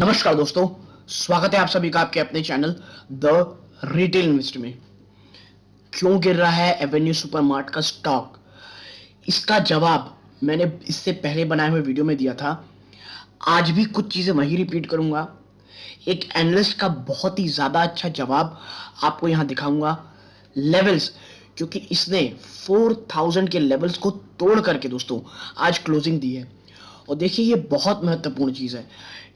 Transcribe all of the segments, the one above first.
नमस्कार दोस्तों, स्वागत है आप सभी का आपके अपने चैनल द रिटेल इन्वेस्टर में। क्यों गिर रहा है एवेन्यू सुपरमार्ट का स्टॉक? इसका जवाब मैंने इससे पहले बनाए हुए वीडियो में दिया था। आज भी कुछ चीजें वही रिपीट करूंगा। एक एनालिस्ट का बहुत ही ज्यादा अच्छा जवाब आपको यहां दिखाऊंगा। लेवल्स, क्योंकि इसने 4000 के लेवल्स को तोड़ करके दोस्तों आज क्लोजिंग दी है। और देखिए, ये बहुत महत्वपूर्ण चीज है।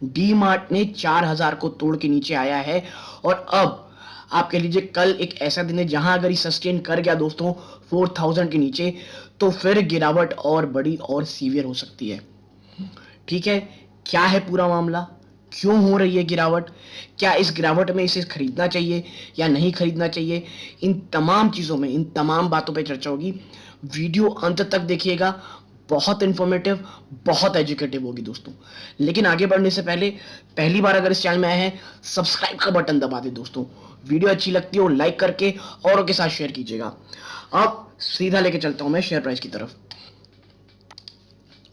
डी मार्ट ने 4000 को तोड़ के नीचे आया है और अब आप कह लीजिए कल एक ऐसा दिन है जहां अगर ये सस्टेन कर गया दोस्तों 4000 के नीचे, तो फिर गिरावट और बड़ी और सीवियर हो सकती है। ठीक है, क्या है पूरा मामला, क्यों हो रही है गिरावट, क्या इस गिरावट में इसे खरीदना चाहिए या नहीं खरीदना चाहिए, इन तमाम चीजों में, इन तमाम बातों पे चर्चा होगी। वीडियो अंत तक देखिएगा, बहुत इंफॉर्मेटिव, बहुत एजुकेटिव होगी दोस्तों। लेकिन आगे बढ़ने से पहले पहली बार अगर इस चैनल में आए हैं, सब्सक्राइब का बटन दबा दे दोस्तों। वीडियो अच्छी लगती हो लाइक करके औरों के साथ शेयर कीजिएगा। अब सीधा लेके चलता हूं मैं शेयर प्राइस की तरफ।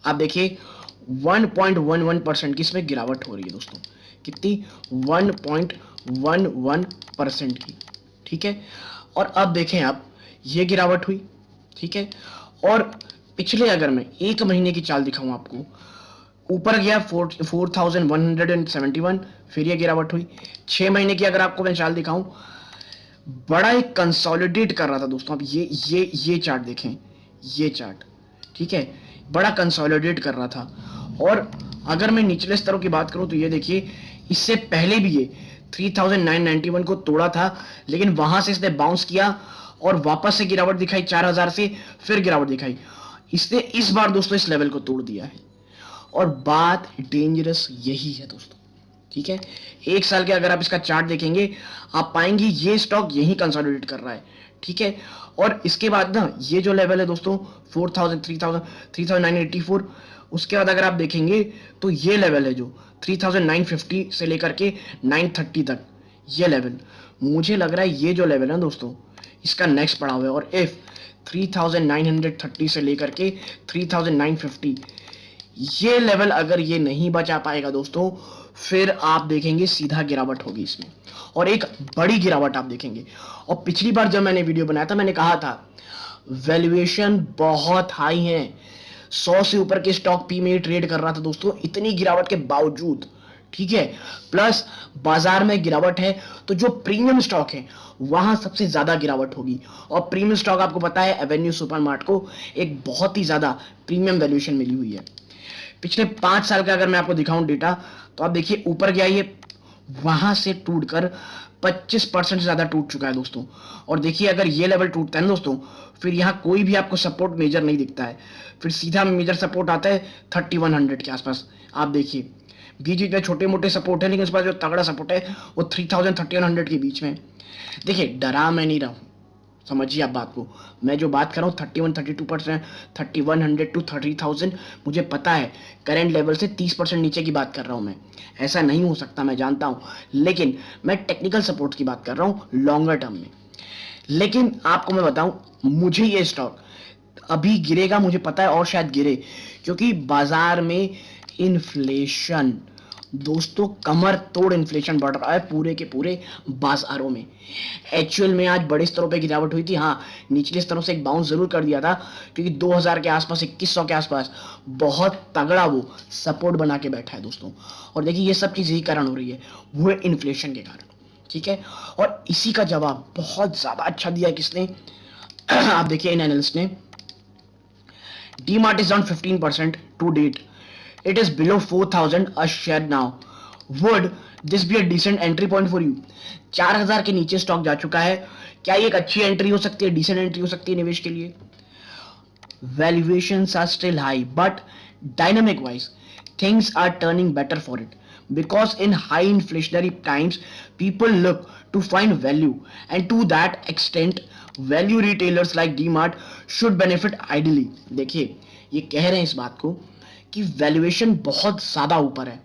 आप देखिए 1.11% की इसमें गिरावट हो रही है दोस्तों। कितनी? 1.11% की। ठीक है, और अब देखें आप, ये गिरावट हुई। ठीक है, और पिछले अगर मैं एक महीने की चाल दिखाऊं आपको, ऊपर गया 4171, फिर ये गिरावट हुई। 6 महीने की अगर आपको मैं चाल दिखाऊं, बड़ा एक कंसोलिडेट कर रहा था दोस्तों। आप ये चार्ट देखें, ये चार्ट, ठीक है, बड़ा कंसोलिडेट कर रहा था। और अगर मैं निचले स्तरों की बात करूं तो ये देखिए, इससे पहले भी ये 3991 को तोड़ा था, लेकिन वहां से इसने बाउंस किया और वापस से गिरावट दिखाई 4000 से, फिर गिरावट दिखाई। इसने इस बार दोस्तों इस लेवल को तोड़ दिया है और बात डेंजरस यही है दोस्तों। ठीक है, एक साल के अगर आप इसका चार्ट देखेंगे, आप पाएंगे ये स्टॉक यही कंसोलिडेट कर रहा है। ठीक है, और इसके बाद ना ये जो लेवल है दोस्तों 4000, 3000, 3984, उसके बाद अगर आप देखेंगे तो ये लेवल है जो 3950 से लेकर के 930 तक, ये लेवल मुझे लग रहा है ये जो लेवल है दोस्तों, इसका नेक्स्ट पड़ाव है। और इफ 3930 से लेकर के 3950, ये लेवल अगर ये नहीं बचा पाएगा दोस्तों, फिर आप देखेंगे सीधा गिरावट होगी इसमें, और एक बड़ी गिरावट आप देखेंगे। और पिछली बार जब मैंने वीडियो बनाया था, मैंने कहा था वैल्यूएशन बहुत हाई है। 100 से ऊपर के स्टॉक पी में ट्रेड कर रहा था दोस्तों, इतनी गिरावट के बावजूद। ठीक है, प्लस बाजार में गिरावट है, तो जो प्रीमियम स्टॉक है वहां सबसे ज्यादा गिरावट होगी। और प्रीमियम स्टॉक आपको पता है, एवेन्यू सुपरमार्ट को एक बहुत ही ज्यादा प्रीमियम वैल्यूएशन मिली हुई है। पिछले 5 साल का अगर मैं आपको दिखाऊं डेटा, तो आप देखिए ऊपर गया ये, वहां से टूटकर 25% से ज्यादा टूट चुका है दोस्तों। और देखिए अगर ये लेवल टूटता है ना दोस्तों, फिर यहां कोई भी आपको सपोर्ट मेजर नहीं दिखता है, फिर सीधा मेजर सपोर्ट आता है 3100 के आसपास। आप देखिए बीच बीच में छोटे मोटे सपोर्ट है, लेकिन उस पर जो तगड़ा सपोर्ट है वो 3000 3100 के बीच में। देखिए डरा मैं नहीं रहा हूं, समझिए आप बात को। मैं जो बात कर रहा हूँ 31-32%, 3100 टू 30,000, मुझे पता है करेंट लेवल से 30% नीचे की बात कर रहा हूँ मैं। ऐसा नहीं हो सकता, मैं जानता हूँ, लेकिन मैं टेक्निकल सपोर्ट की बात कर रहा हूँ लॉन्गर टर्म में। लेकिन आपको मैं बताऊं, मुझे ये स्टॉक अभी गिरेगा मुझे पता है, और शायद गिरे, क्योंकि बाजार में इन्फ्लेशन दोस्तों, कमर तोड़ इन्फ्लेशन बढ़ रहा है पूरे के पूरे बाजारों में। एक्चुअल में आज बड़े स्तरों पे गिरावट हुई थी, हाँ निचले स्तरों से एक बाउंस जरूर कर दिया था, क्योंकि 2000 के आसपास, 2100 के आसपास बहुत तगड़ा वो सपोर्ट बना के बैठा है दोस्तों। और देखिए ये सब चीज यही कारण हो रही है, वो है इन्फ्लेशन के कारण। ठीक है, और इसी का जवाब बहुत ज्यादा अच्छा दिया है किसने? आप देखिए इन एनालिस्ट ने, DMart is down 15% to date. It is below 4,000 a share now. Would this be a decent entry point for you? 4000 के नीचे स्टॉक जा चुका है, क्या ये एक अच्छी एंट्री हो सकती है, डिसेंट एंट्री हो सकती है निवेश के लिए? Valuations are still high, but dynamic wise, things are turning better for it. Because in high inflationary times, people look to find value, and to that extent, value retailers like DMart should benefit ideally. देखिए ये कह रहे हैं इस बात को कि valuation बहुत ज्यादा ऊपर है,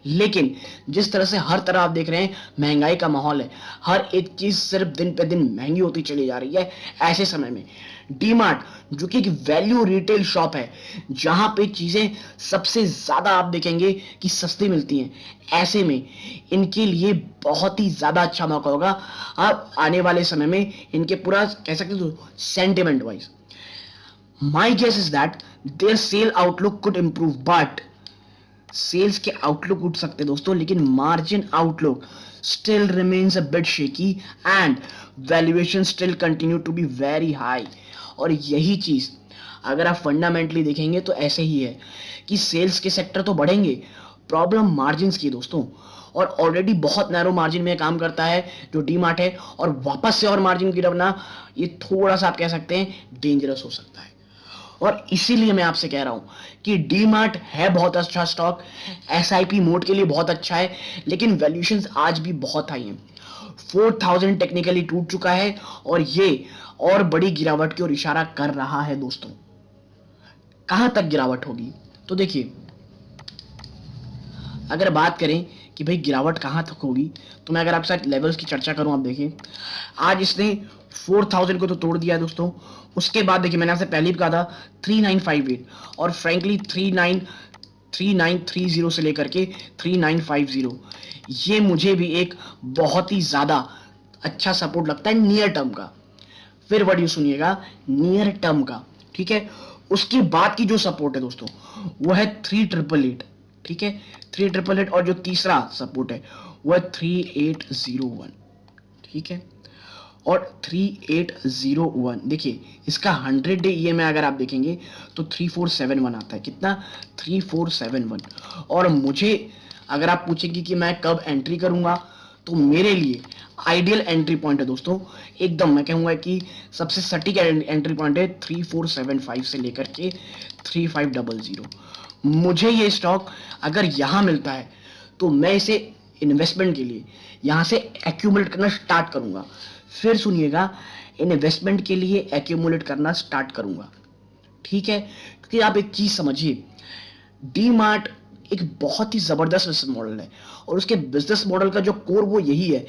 लेकिन जिस तरह से हर तरह आप देख रहे हैं महंगाई का माहौल है, हर एक चीज सिर्फ दिन पे दिन महंगी होती चली जा रही है, ऐसे समय में डीमार्ट जो कि एक वैल्यू रिटेल शॉप है, जहां पे चीजें सबसे ज्यादा आप देखेंगे कि सस्ती मिलती हैं, ऐसे में इनके लिए बहुत ही ज्यादा अच्छा मौका होगा अब आने वाले समय में। इनके पूरा कह सकते हो sentiment wise my guess is that there sale outlook could improve, but sales के आउटलुक उठ सकते हैं दोस्तों, लेकिन margin outlook still remains a bit shaky and valuation still continue to be very high. और यही चीज अगर आप फंडामेंटली देखेंगे तो ऐसे ही है कि सेल्स के सेक्टर तो बढ़ेंगे, प्रॉब्लम मार्जिन की दोस्तों, और ऑलरेडी बहुत नैरो मार्जिन में काम करता है जो डी मार्ट है, और वापस से और मार्जिन गिरना ये थोड़ा सा आप कह सकते हैं डेंजरस हो सकता है। और इसीलिए मैं आपसे कह रहा हूं कि डी मार्ट है बहुत अच्छा स्टॉक, एसआईपी मोड के लिए बहुत अच्छा है, लेकिन वैल्यूएशंस आज भी बहुत हाई हैं। 4000 टेक्निकली टूट चुका है और ये और बड़ी गिरावट की ओर इशारा कर रहा है दोस्तों। कहां तक गिरावट होगी तो देखिए, अगर बात करें कि भाई गिरावट कहां तक होगी, तो मैं अगर आपके साथ लेवल्स की चर्चा करूं, आप देखिए आज इसने 4000 को तो तोड़ दिया दोस्तों। उसके बाद देखिए मैंने आपसे पहले भी कहा था 3958, और फ्रैंकली 3930 से लेकर के 3950, ये मुझे भी एक बहुत ही ज्यादा अच्छा सपोर्ट लगता है नियर टर्म का। फिर वर्ड यू सुनिएगा, नियर टर्म का, ठीक है। उसके बाद की जो सपोर्ट है दोस्तों वो है 3888, ठीक है, 3888, और जो तीसरा सपोर्ट है वो है 3801, ठीक है, और 3801। देखिए इसका 100 डे ईएमआई अगर आप देखेंगे तो 3471 आता है। कितना? 3471। और मुझे अगर आप पूछेंगे कि मैं कब एंट्री करूंगा, तो मेरे लिए आइडियल एंट्री पॉइंट है दोस्तों, एकदम मैं कहूंगा कि सबसे सटीक एंट्री पॉइंट है 3475 से लेकर के 3500। मुझे ये स्टॉक अगर यहां मिलता है तो मैं इसे इन्वेस्टमेंट के लिए यहां से एक्यूमुलेट करना स्टार्ट करूंगा। फिर सुनिएगा, इन्वेस्टमेंट के लिए एक्यूमुलेट करना स्टार्ट करूंगा, ठीक है। क्योंकि आप एक चीज समझिए, डी मार्ट एक बहुत ही जबरदस्त बिजनेस मॉडल है, और उसके बिजनेस मॉडल का जो कोर वो यही है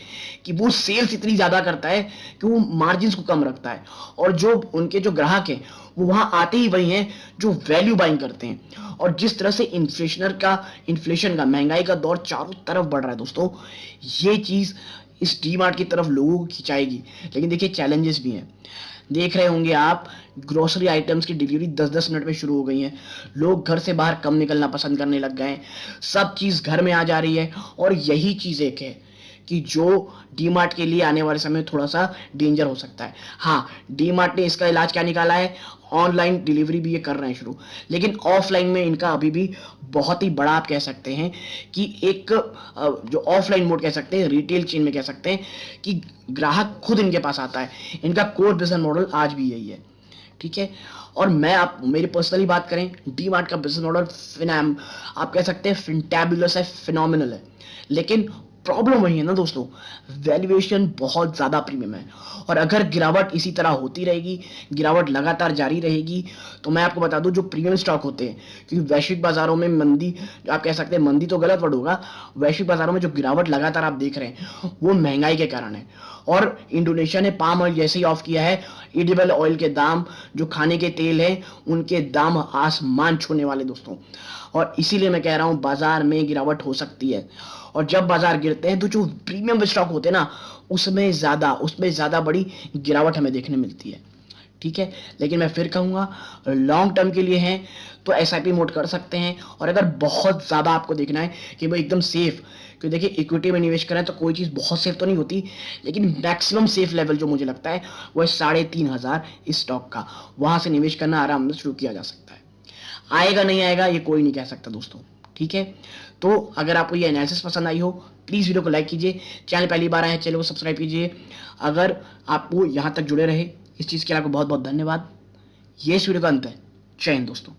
कि वो सेल्स इतनी ज्यादा करता है कि वो मार्जिन को कम रखता है, और जो उनके जो ग्राहक हैं वो वहां आते ही वही हैं जो वैल्यू बाइंग करते हैं। और जिस तरह से इन्फ्लेशन का महंगाई का दौर चारों तरफ बढ़ रहा है दोस्तों, ये चीज इस डी मार्ट की तरफ लोगों को खिंचाएगी। लेकिन देखिए चैलेंजेस भी हैं, देख रहे होंगे आप ग्रोसरी आइटम्स की डिलीवरी 10-10 मिनट में शुरू हो गई है, लोग घर से बाहर कम निकलना पसंद करने लग गए हैं, सब चीज घर में आ जा रही है। और यही चीज एक है कि जो डी मार्ट के लिए आने वाले समय में थोड़ा सा डेंजर हो सकता है। हाँ, डी मार्ट ने इसका इलाज क्या निकाला है, ऑनलाइन डिलीवरी भी ये कर रहे हैं शुरू, लेकिन ऑफलाइन में इनका अभी भी बहुत ही बड़ा आप कह सकते हैं कि एक जो ऑफलाइन मोड कह सकते हैं, रिटेल चेन में कह सकते हैं कि ग्राहक खुद इनके पास आता है। इनका कोर बिजनेस मॉडल आज भी यही है, ठीक है। और मैं आप मेरी पर्सनली बात करें, डी मार्ट का बिजनेस मॉडल आप कह सकते हैं फिनटेबुलस है, फिनोमिनल है, लेकिन प्रॉब्लम वही है ना दोस्तों, वैल्यूएशन बहुत ज्यादा प्रीमियम है। और अगर गिरावट इसी तरह होती रहेगी, गिरावट लगातार जारी रहेगी, तो मैं आपको बता दूं जो प्रीमियम स्टॉक होते हैं, क्योंकि वैश्विक बाजारों में मंदी, आप कह सकते हैं मंदी तो गलत वर्ड होगा, वैश्विक बाजारों में जो गिरावट लगातार आप देख रहे हैं वो महंगाई के कारण है। और इंडोनेशिया ने पाम ऑयल जैसे ही ऑफ किया है, एडिबल ऑयल के दाम, जो खाने के तेल है, उनके दाम आसमान छूने वाले दोस्तों। और इसीलिए मैं कह रहा हूं बाजार में गिरावट हो सकती है। और जब बाजार गिरते हैं तो जो प्रीमियम स्टॉक होते हैं ना, उसमें ज्यादा बड़ी गिरावट हमें देखने मिलती है, ठीक है। लेकिन मैं फिर कहूंगा लॉन्ग टर्म के लिए है तो एसआईपी मोड कर सकते हैं। और अगर बहुत ज्यादा आपको देखना है कि भाई एकदम सेफ, क्योंकि देखिए इक्विटी में निवेश करें तो कोई चीज बहुत सेफ तो नहीं होती, लेकिन मैक्सिमम सेफ लेवल जो मुझे लगता है वो है 3500 इस स्टॉक का, वहां से निवेश करना आराम से शुरू किया जा सकता है। आएगा नहीं आएगा ये कोई नहीं कह सकता दोस्तों, ठीक है। तो अगर आपको ये एनालिसिस पसंद आई हो, प्लीज वीडियो को लाइक कीजिए, चैनल पहली बार आए हैं चैनल को सब्सक्राइब कीजिए। अगर आपको यहां तक जुड़े रहे इस चीज के लिए आपको बहुत बहुत धन्यवाद। ये इस वीडियो का अंत है। जय हिंद दोस्तों।